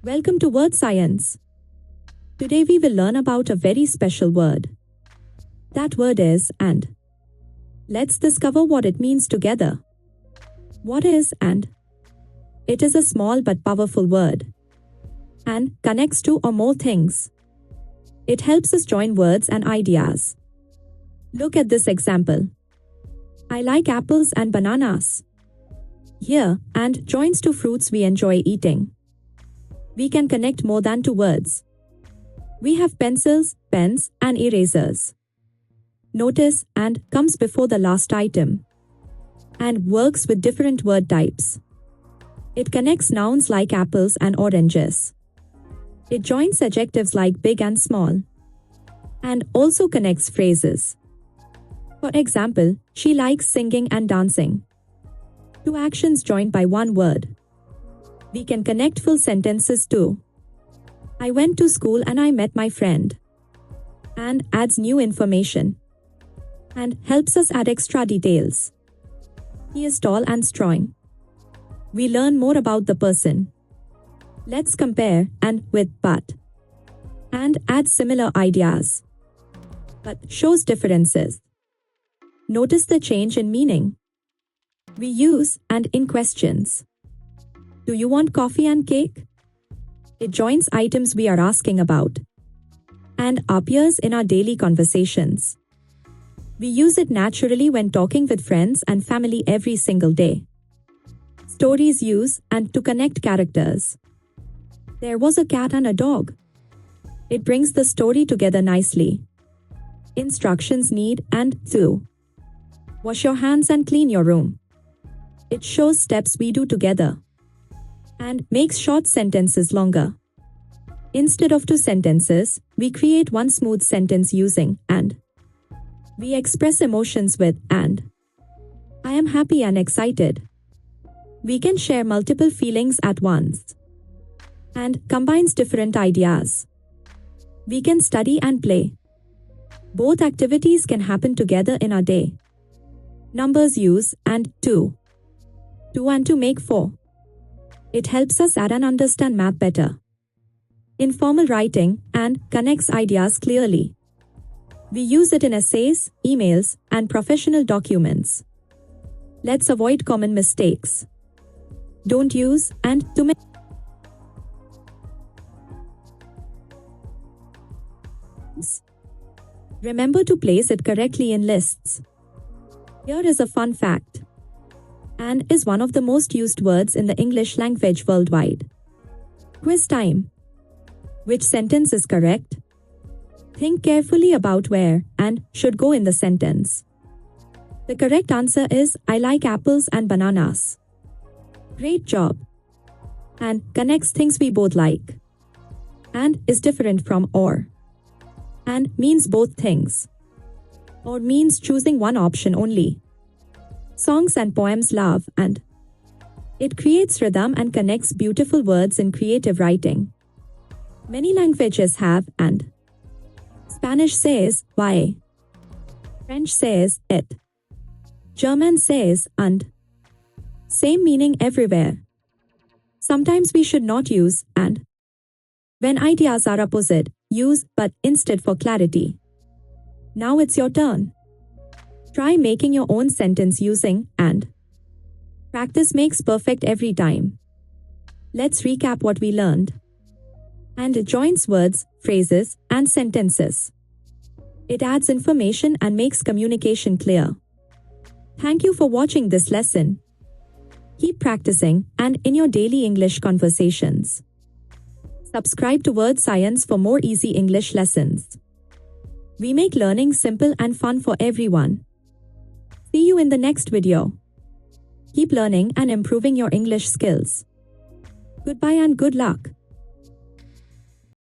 Welcome to Wordscience. Today we will learn about a very special word. That word is and. Let's discover what it means together. What is and? It is a small but powerful word. And connects two or more things. It helps us join words and ideas. Look at this example. I like apples and bananas. Here, and joins two fruits we enjoy eating. We can connect more than two words. We have pencils, pens, and erasers. Notice and comes before the last item. And works with different word types. It connects nouns like apples and oranges. It joins adjectives like big and small. And also connects phrases. For example, she likes singing and dancing. Two actions joined by one word. We can connect full sentences too. I went to school and I met my friend. And adds new information. And helps us add extra details. He is tall and strong. We learn more about the person. Let's compare and with but. And add similar ideas. But shows differences. Notice the change in meaning. We use and in questions. Do you want coffee and cake? It joins items we are asking about. And appears in our daily conversations. We use it naturally when talking with friends and family every single day. Stories use and to connect characters. There was a cat and a dog. It brings the story together nicely. Instructions need and to. Wash your hands and clean your room. It shows steps we do together. And makes short sentences longer. Instead of two sentences, we create one smooth sentence using and. We express emotions with and. I am happy and excited. We can share multiple feelings at once. And combines different ideas. We can study and play. Both activities can happen together in a day. Numbers use and to. Two and to make four. It helps us add and understand math better. Informal writing and connects ideas clearly. We use it in essays, emails, and professional documents. Let's avoid common mistakes. Don't use and to. Remember to place it correctly in lists. Here is a fun fact. And is one of the most used words in the English language worldwide. Quiz time. Which sentence is correct? Think carefully about where and should go in the sentence. The correct answer is I like apples and bananas. Great job. And connects things we both like. And is different from or. And means both things. Or means choosing one option only. Songs and poems love and. It creates rhythm and connects beautiful words in creative writing. Many languages have and. Spanish says why. French says it. German says and. Same meaning everywhere. Sometimes we should not use and. When ideas are opposite, use but instead for clarity. Now it's your turn. Try making your own sentence using and. Practice makes perfect every time. Let's recap what we learned. And it joins words, phrases, and sentences. It adds information and makes communication clear. Thank you for watching this lesson. Keep practicing and in your daily English conversations. Subscribe to Wordscience for more easy English lessons. We make learning simple and fun for everyone. See you in the next video. Keep learning and improving your English skills. Goodbye and good luck.